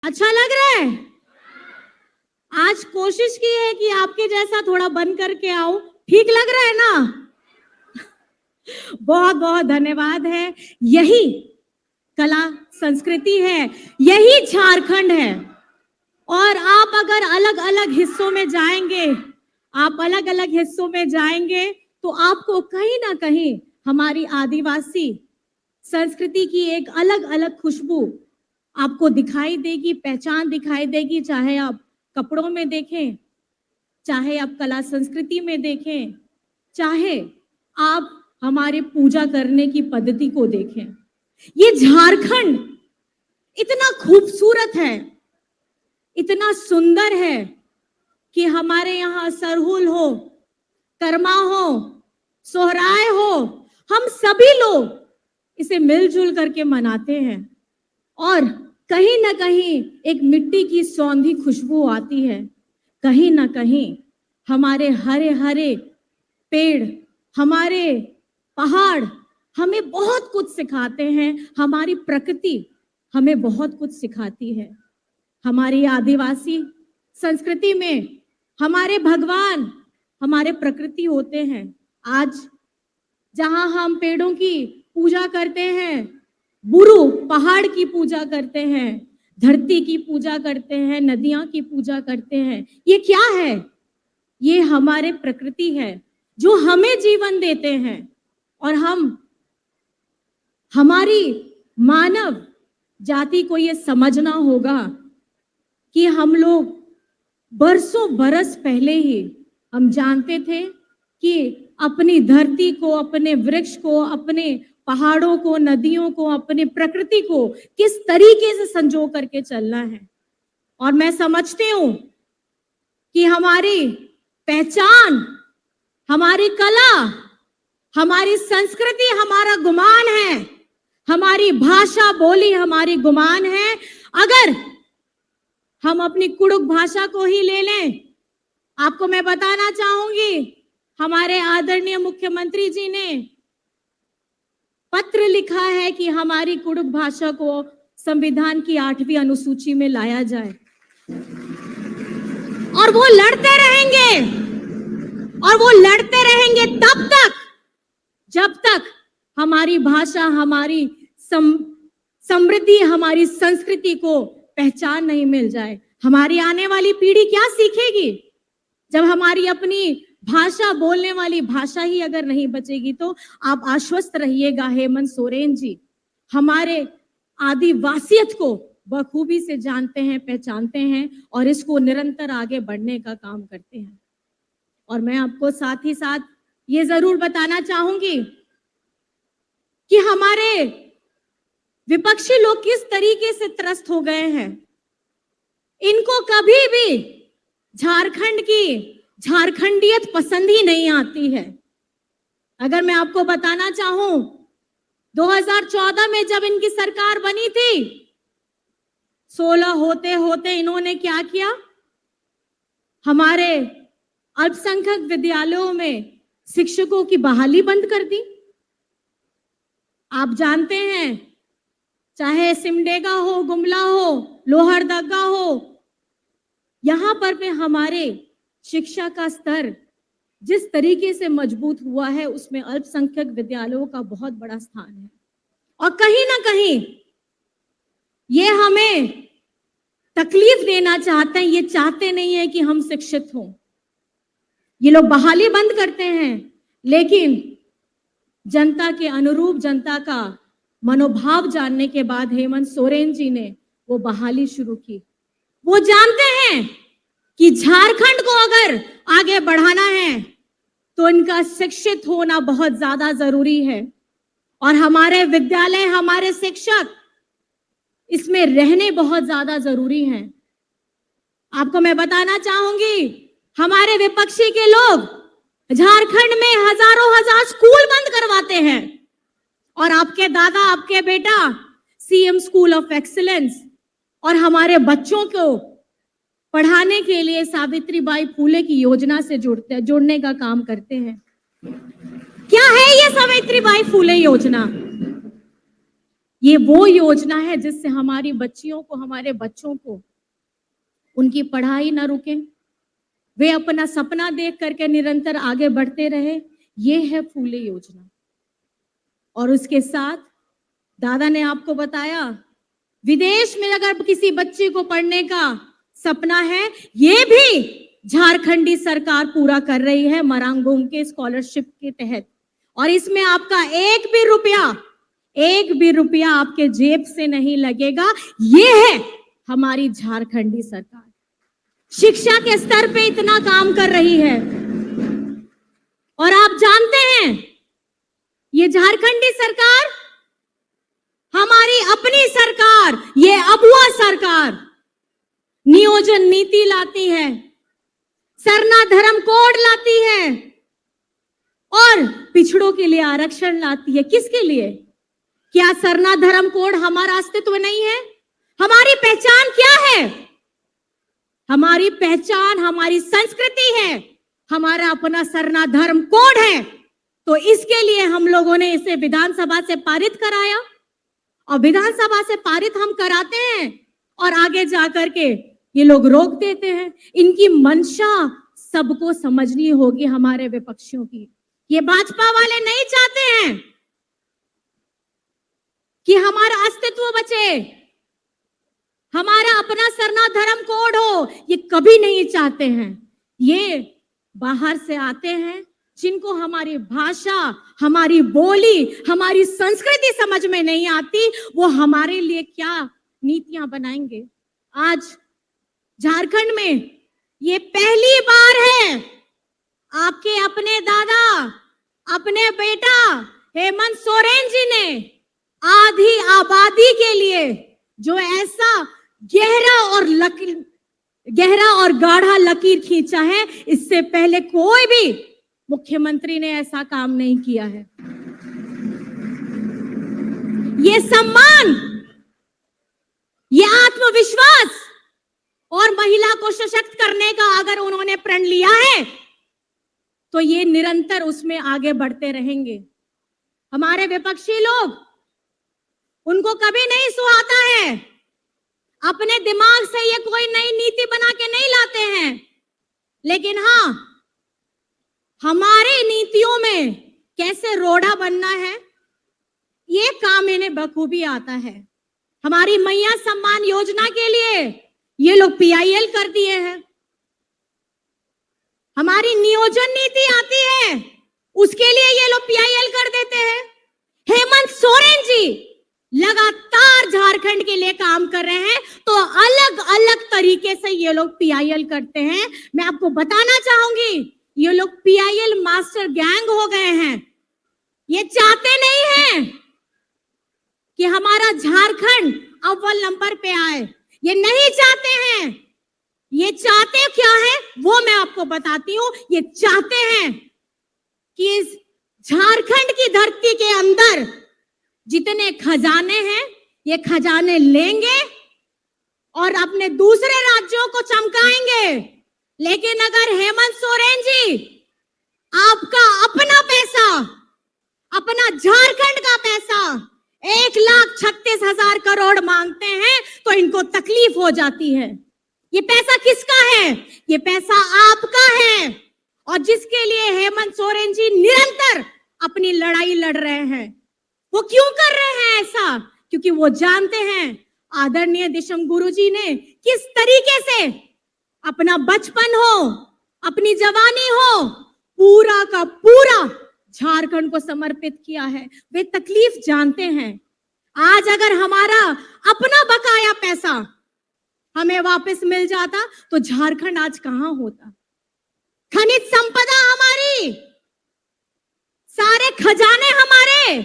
अच्छा लग रहा है? आज कोशिश की है कि आपके जैसा थोड़ा बन करके आओ। ठीक लग रहा है ना? बहुत बहुत धन्यवाद है। यही कला संस्कृति है, यही झारखंड है। और आप अगर अलग अलग हिस्सों में जाएंगे, आप अलग अलग हिस्सों में जाएंगे तो आपको कहीं ना कहीं हमारी आदिवासी संस्कृति की एक अलग अलग खुशबू आपको दिखाई देगी, पहचान दिखाई देगी। चाहे आप कपड़ों में देखें, चाहे आप कला संस्कृति में देखें, चाहे आप हमारे पूजा करने की पद्धति को देखें। ये झारखंड इतना खूबसूरत है, इतना सुंदर है कि हमारे यहाँ सरहुल हो, कर्मा हो, सोहराय हो, हम सभी लोग इसे मिलजुल करके मनाते हैं। और कहीं ना कहीं एक मिट्टी की सौंधी खुशबू आती है। कहीं ना कहीं हमारे हरे हरे पेड़, हमारे पहाड़ हमें बहुत कुछ सिखाते हैं। हमारी प्रकृति हमें बहुत कुछ सिखाती है। हमारी आदिवासी संस्कृति में हमारे भगवान हमारे प्रकृति होते हैं। आज जहां हम पेड़ों की पूजा करते हैं, बुरु पहाड़ की पूजा करते हैं, धरती की पूजा करते हैं, नदियां की पूजा करते हैं, ये क्या है? ये हमारे प्रकृति है जो हमें जीवन देते हैं। और हमारी मानव जाति को ये समझना होगा कि हम लोग बरसों बरस पहले ही हम जानते थे कि अपनी धरती को, अपने वृक्ष को, अपने पहाड़ों को, नदियों को, अपनी प्रकृति को किस तरीके से संजो करके चलना है। और मैं समझती हूं कि हमारी पहचान, हमारी कला, हमारी संस्कृति हमारा गुमान है, हमारी भाषा बोली हमारी गुमान है। अगर हम अपनी कुड़ुक भाषा को ही ले लें, आपको मैं बताना चाहूंगी, हमारे आदरणीय मुख्यमंत्री जी ने पत्र लिखा है कि हमारी कुड़ुक भाषा को संविधान की 8वीं अनुसूची में लाया जाए। और वो लड़ते रहेंगे, और वो लड़ते रहेंगे तब तक जब तक हमारी भाषा, हमारी समृद्धि, हमारी संस्कृति को पहचान नहीं मिल जाए। हमारी आने वाली पीढ़ी क्या सीखेगी जब हमारी अपनी भाषा, बोलने वाली भाषा ही अगर नहीं बचेगी? तो आप आश्वस्त रहिएगा, हेमंत सोरेन जी हमारे आदिवासियत को बखूबी से जानते हैं, पहचानते हैं और इसको निरंतर आगे बढ़ने का काम करते हैं। और मैं आपको साथ ही साथ ये जरूर बताना चाहूंगी कि हमारे विपक्षी लोग किस तरीके से त्रस्त हो गए हैं। इनको कभी भी झारखंड की झारखंडियत पसंद ही नहीं आती है। अगर मैं आपको बताना चाहूं, 2014 में जब इनकी सरकार बनी थी, 16 होते होते इन्होंने क्या किया? हमारे अल्पसंख्यक विद्यालयों में शिक्षकों की बहाली बंद कर दी। आप जानते हैं, चाहे सिमडेगा हो, गुमला हो, लोहरदगा हो, यहां पर भी हमारे शिक्षा का स्तर जिस तरीके से मजबूत हुआ है, उसमें अल्पसंख्यक विद्यालयों का बहुत बड़ा स्थान है। और कहीं ना कहीं ये हमें तकलीफ देना चाहते हैं, ये चाहते नहीं है कि हम शिक्षित हों। ये लोग बहाली बंद करते हैं, लेकिन जनता के अनुरूप, जनता का मनोभाव जानने के बाद हेमंत सोरेन जी ने वो बहाली शुरू की। वो जानते हैं कि झारखंड को अगर आगे बढ़ाना है तो इनका शिक्षित होना बहुत ज्यादा जरूरी है। और हमारे विद्यालय, हमारे शिक्षक इसमें रहने बहुत ज्यादा जरूरी हैं। आपको मैं बताना चाहूंगी, हमारे विपक्षी के लोग झारखंड में हजारों हजार स्कूल बंद करवाते हैं और आपके दादा, आपके बेटा सीएम स्कूल ऑफ एक्सीलेंस और हमारे बच्चों को पढ़ाने के लिए सावित्रीबाई फुले की योजना से जोड़ने का काम करते हैं। क्या है ये सावित्रीबाई फुले योजना? ये वो योजना है जिससे हमारी बच्चियों को, हमारे बच्चों को उनकी पढ़ाई ना रुके, वे अपना सपना देख करके निरंतर आगे बढ़ते रहे। ये है फूले योजना। और उसके साथ दादा ने आपको बताया, विदेश में अगर किसी बच्चे को पढ़ने का सपना है, ये भी झारखंडी सरकार पूरा कर रही है मरांगोंग के स्कॉलरशिप के तहत। और इसमें आपका एक भी रुपया आपके जेब से नहीं लगेगा। ये है हमारी झारखंडी सरकार, शिक्षा के स्तर पे इतना काम कर रही है। और आप जानते हैं, ये झारखंडी सरकार हमारी अपनी सरकार, ये अबुआ सरकार नियोजन नीति लाती है, सरना धर्म कोड लाती है और पिछड़ों के लिए आरक्षण लाती है। किसके लिए? क्या सरना धर्म कोड हमारा अस्तित्व नहीं है? हमारी पहचान क्या है? हमारी पहचान हमारी संस्कृति है, हमारा अपना सरना धर्म कोड है। तो इसके लिए हम लोगों ने इसे विधानसभा से पारित कराया, और विधानसभा से पारित हम कराते हैं और आगे जाकर के ये लोग रोक देते हैं। इनकी मंशा सबको समझनी होगी, हमारे विपक्षियों की। ये भाजपा वाले नहीं चाहते हैं कि हमारा अस्तित्व बचे, हमारा अपना सरना धर्म कोड हो, ये कभी नहीं चाहते हैं। ये बाहर से आते हैं, जिनको हमारी भाषा, हमारी बोली, हमारी संस्कृति समझ में नहीं आती, वो हमारे लिए क्या नीतियां बनाएंगे। आज झारखंड में ये पहली बार है आपके अपने दादा, अपने बेटा हेमंत सोरेन जी ने आधी आबादी के लिए जो ऐसा गहरा और गाढ़ा लकीर खींचा है, इससे पहले कोई भी मुख्यमंत्री ने ऐसा काम नहीं किया है। ये सम्मान, ये आत्मविश्वास और महिला को सशक्त करने का अगर उन्होंने प्रण लिया है, तो ये निरंतर उसमें आगे बढ़ते रहेंगे। हमारे विपक्षी लोग, उनको कभी नहीं सुहाता है, अपने दिमाग से ये कोई नई नीति बना के नहीं लाते हैं, लेकिन हाँ, हमारी नीतियों में कैसे रोड़ा बनना है, ये काम इन्हें बखूबी आता है। हमारी मैया सम्मान योजना के लिए ये लोग पीआईएल कर दिए हैं। हमारी नियोजन नीति आती है, उसके लिए ये लोग पीआईएल कर देते हैं। हेमंत सोरेन जी लगातार झारखंड के लिए काम कर रहे हैं, तो अलग अलग तरीके से ये लोग पीआईएल करते हैं। मैं आपको बताना चाहूंगी, ये लोग पीआईएल मास्टर गैंग हो गए हैं। ये चाहते नहीं हैं कि हमारा झारखंड अव्वल नंबर पे आए, ये नहीं चाहते हैं। ये चाहते क्या है वो मैं आपको बताती हूं। ये चाहते हैं कि इस झारखंड की धरती के अंदर जितने खजाने हैं, ये खजाने लेंगे और अपने दूसरे राज्यों को चमकाएंगे। लेकिन अगर हेमंत सोरेन जी आपका अपना पैसा, अपना झारखंड का पैसा 1,36,000 करोड़ मांगते हैं, तो इनको तकलीफ हो जाती है। ये पैसा किसका है? ये पैसा आपका है, और जिसके लिए हेमंत सोरेन जी निरंतर अपनी लड़ाई लड़ रहे हैं। वो क्यों कर रहे हैं ऐसा? क्योंकि वो जानते हैं आदरणीय दिशम गुरु जी ने किस तरीके से अपना बचपन हो, अपनी जवानी हो, पूरा का पूरा झारखंड को समर्पित किया है। वे तकलीफ जानते हैं। आज अगर हमारा अपना बकाया पैसा हमें वापस मिल जाता, तो झारखंड आज कहां होता। खनिज संपदा हमारी, सारे खजाने हमारे,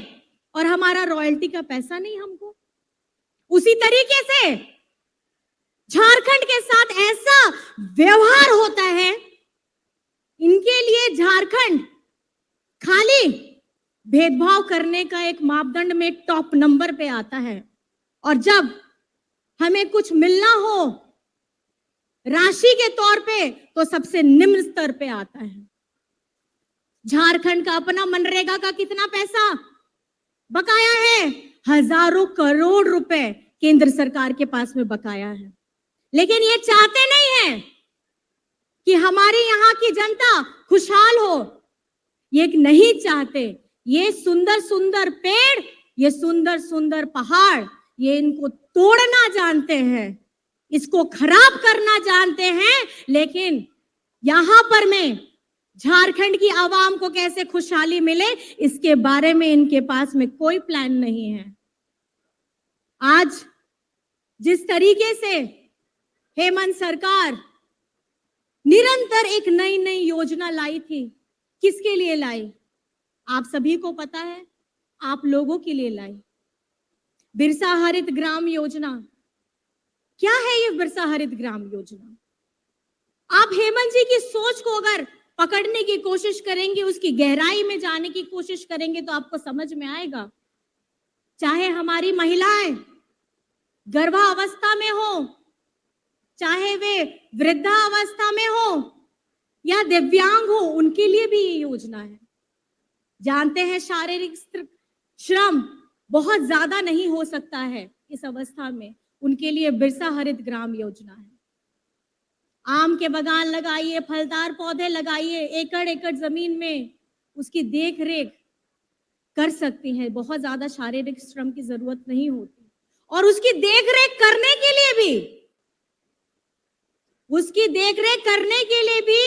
और हमारा रॉयल्टी का पैसा नहीं हमको। उसी तरीके से झारखंड के साथ ऐसा व्यवहार होता है, इनके लिए झारखंड खाली भेदभाव करने का एक मापदंड में टॉप नंबर पे आता है, और जब हमें कुछ मिलना हो राशि के तौर पे, तो सबसे निम्न स्तर पे आता है। झारखंड का अपना मनरेगा का कितना पैसा बकाया है, हजारों करोड़ रुपए केंद्र सरकार के पास में बकाया है, लेकिन ये चाहते नहीं है कि हमारे यहाँ की जनता खुशहाल हो। ये नहीं चाहते। ये सुंदर सुंदर पेड़, ये सुंदर सुंदर पहाड़, ये इनको तोड़ना जानते हैं, इसको खराब करना जानते हैं, लेकिन यहां पर मैं झारखंड की आवाम को कैसे खुशहाली मिले इसके बारे में इनके पास में कोई प्लान नहीं है। आज जिस तरीके से हेमंत सरकार निरंतर एक नई नई योजना लाई थी, किसके लिए लाई? आप सभी को पता है, आप लोगों के लिए लाई। बिरसा हरित ग्राम योजना। क्या है ये बिरसा हरित ग्राम योजना? आप हेमंत जी की सोच को अगर पकड़ने की कोशिश करेंगे, उसकी गहराई में जाने की कोशिश करेंगे तो आपको समझ में आएगा। चाहे हमारी महिलाएं गर्भावस्था में हो, चाहे वे वृद्धावस्था में हो या दिव्यांग हो, उनके लिए भी ये योजना है। जानते हैं शारीरिक श्रम बहुत ज्यादा नहीं हो सकता है इस अवस्था में, उनके लिए बिरसा हरित ग्राम योजना है। आम के बागान लगाइए, फलदार पौधे लगाइए, एकड़ एकड़ जमीन में उसकी देख रेख कर सकती हैं। बहुत ज्यादा शारीरिक श्रम की जरूरत नहीं होती, और उसकी देख रेख करने के लिए भी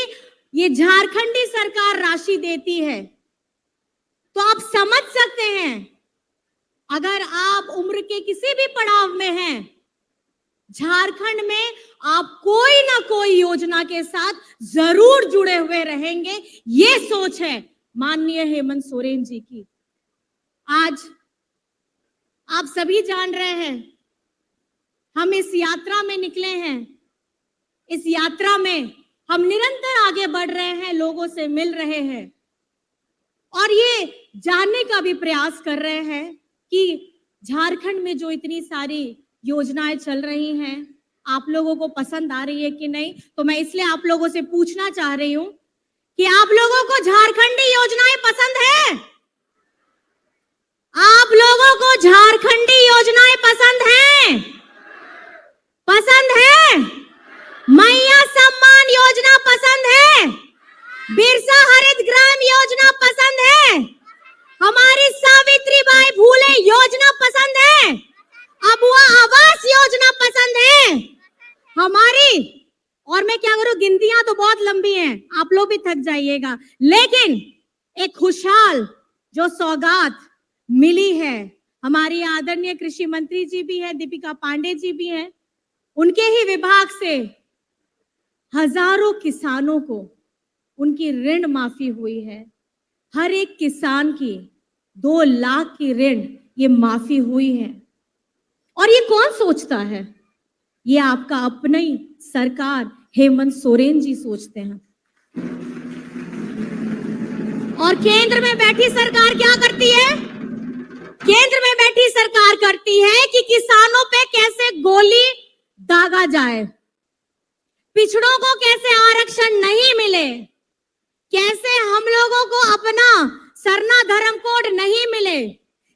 ये झारखंडी सरकार राशि देती है। तो आप समझ सकते हैं, अगर आप उम्र के किसी भी पड़ाव में हैं, झारखंड में आप कोई ना कोई योजना के साथ जरूर जुड़े हुए रहेंगे। ये सोच है माननीय हेमंत सोरेन जी की। आज आप सभी जान रहे हैं, हम इस यात्रा में निकले हैं। इस यात्रा में हम निरंतर आगे बढ़ रहे हैं, लोगों से मिल रहे हैं और ये जानने का भी प्रयास कर रहे हैं कि झारखंड में जो इतनी सारी योजनाएं चल रही हैं, आप लोगों को पसंद आ रही है कि नहीं। तो मैं इसलिए आप लोगों से पूछना चाह रही हूं कि आप लोगों को झारखंडी योजनाएं पसंद है? आप लोगों को झारखंडी योजनाएं पसंद हैं? पसंद है? मैया सम्मान योजना पसंद है? बिरसा हरित ग्राम योजना पसंद है? हमारी सावित्रीबाई फूले योजना पसंद है? अबुआ आवास योजना पसंद है हमारी? और मैं क्या करूं, गिनतियां तो बहुत लंबी हैं, आप लोग भी थक जाइएगा, लेकिन एक खुशहाल जो सौगात मिली है, हमारी आदरणीय कृषि मंत्री जी भी है, दीपिका पांडे जी भी हैं, उनके ही विभाग से हजारों किसानों को उनकी ऋण माफी हुई है। हर एक किसान की 2 लाख की ऋण ये माफी हुई है। और ये कौन सोचता है? ये आपका अपनी सरकार हेमंत सोरेन जी सोचते हैं। और केंद्र में बैठी सरकार क्या करती है? केंद्र में बैठी सरकार करती है कि किसानों पे कैसे गोली दागा जाए, पिछड़ों को कैसे आरक्षण नहीं मिले, कैसे हम लोगों को अपना सरना धर्म कोड नहीं मिले।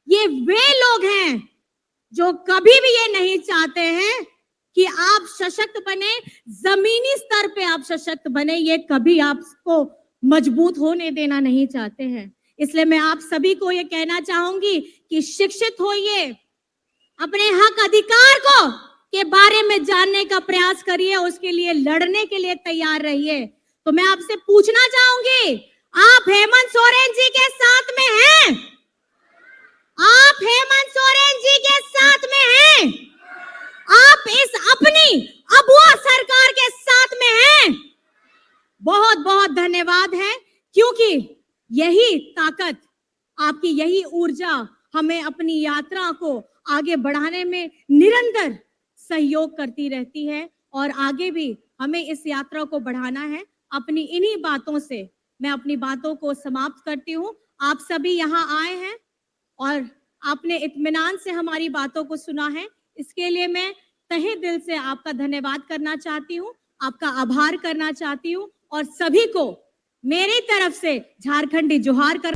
ये वे लोग हैं जो कभी भी ये नहीं चाहते हैं कि आप सशक्त बने, जमीनी स्तर पे आप सशक्त बने, ये कभी आपको मजबूत होने देना नहीं चाहते हैं। इसलिए मैं आप सभी को ये कहना चाहूंगी कि शिक्षित होइए, अपने हक अधिकार को के बारे में जानने का प्रयास करिए, उसके लिए लड़ने के लिए तैयार रहिए। तो मैं आपसे पूछना चाहूंगी, आप हेमंत सोरेन जी के साथ में हैं? आप हेमंत सोरेन जी के साथ में हैं? आप इस अपनी अबुआ सरकार के साथ में हैं? बहुत बहुत धन्यवाद है, क्योंकि यही ताकत, आपकी यही ऊर्जा हमें अपनी यात्रा को आगे बढ़ाने में निरंतर सहयोग करती रहती है और आगे भी हमें इस यात्रा को बढ़ाना है। अपनी इन्हीं बातों से मैं अपनी बातों को समाप्त करती हूँ। आप सभी यहाँ आए हैं और आपने इत्मीनान से हमारी बातों को सुना है, इसके लिए मैं तहे दिल से आपका धन्यवाद करना चाहती हूँ, आपका आभार करना चाहती हूँ और सभी को मेरी तरफ से झारखंडी जोहार कर